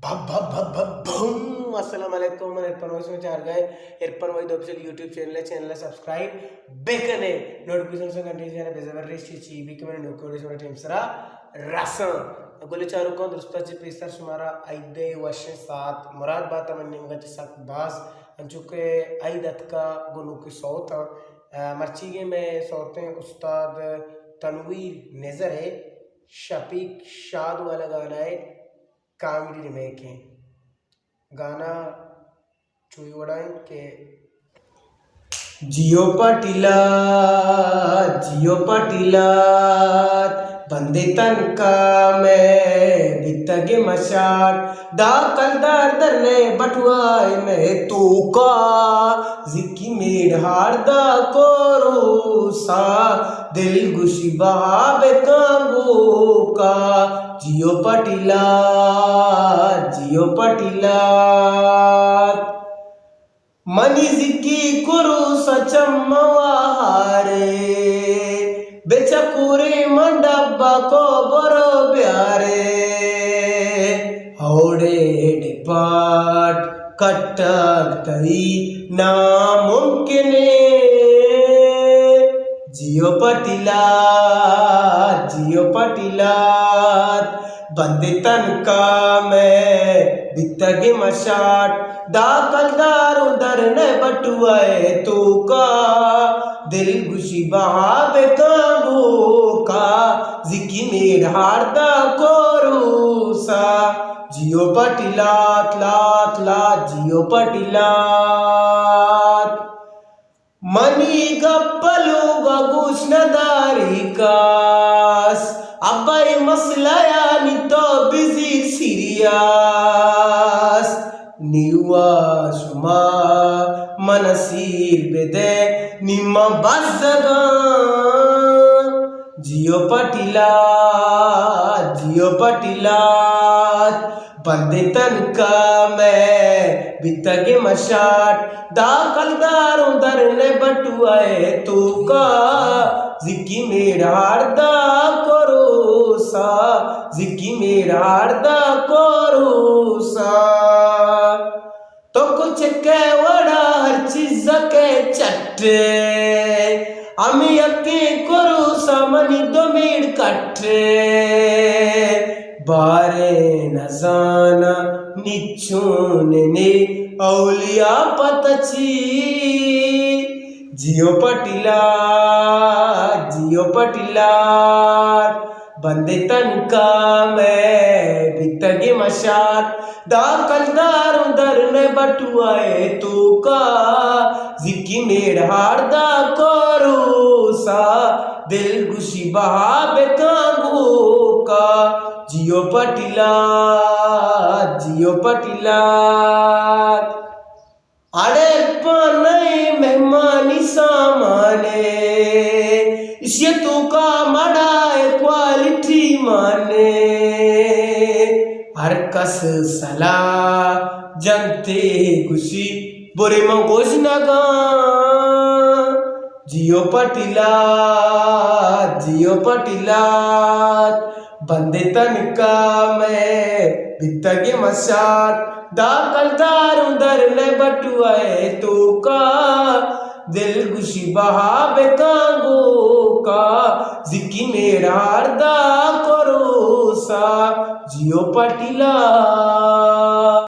भब भब भब भब भूम अस्सलाम वालेकुम मन इरफान वॉइस में चार गए Irfan voice official YouTube channel subscribe बेकने नोटिफिकेशन से घंटे जाने बेजबर रेस्ट चीबी के मैंने नोकोडिस में टीम सरा रसन अगले चारों को दुरुस्ताची पेस्तर शुमारा आइदे वर्षे सात मुराद बात मन निम्न सात बास अंचुके आइदत का गुनु की सौत मर्चीगे में सौतें उस्ताद तनवीर नजर है शफीक शाद वाला गाना है कॉमेडी रिमेक है गाना चुई उड़ान के जियो पाटिला बंदे तनका में बितगे मशाट दाकलदार दरने बटुआए में तूका जिकी मेड़ हार दा कोरूसा दिल गुशी बहाबे कांगो का जियो पाटिला मनी जिकी कुरु सचम्मवाहारे बेचकुरे मंडब्बा को बरो प्यारे हौड़े डिपाट कट्टक तई नामुमकिने जियो पाटिला बंदे तनका में बितगे मशाट दाकलदार उधर ने बटुआए तू का दिल गुशी बहाबे कांगो का जिकी मेर हारदा कोरूसा जियो पाटिलात लात जियो पाटिलात मनी गप्पलू गगुश नदारी कास अब्बाई मसलाया नितो बिजी सीरियस निवा शुमा मनसीर बेदे निम्मा बज़गा जियो पाटिला बंदे तनका में बितगे मशाट दाकलदार उधर ने बटुआए तू का जिकी मेरा हारदा कोरूसा जिकी मेरा हारदा कोरूसा तो कुछ के वड़ा हर चीज के चट्टे अमी अके कोरूसा मनी दो मेड़ कट्टे बारे नजाना निचूने औलिया पतची जियो पाटिला बंदे तनका में बितगे मशाट दाकलदार उधर ने बटुआए तू का जिकी मेड़ हारदा कोरूसा दिल गुशी बहाबे कांगो का जियो पाटिला अरे पाने मेहमानी सामाने इसे तू का मड़ा क्वालिटी माने हर कस सला जनते गुशी बुरे मंगोज नगा जियो पाटिला बंदे तनका में बितगे मशाट दाकलदार उधर ने बटुआए तू का दिल गुशी बहाबे कांगो का जिकी मेरा हारदा कोरूसा जियो पाटिला।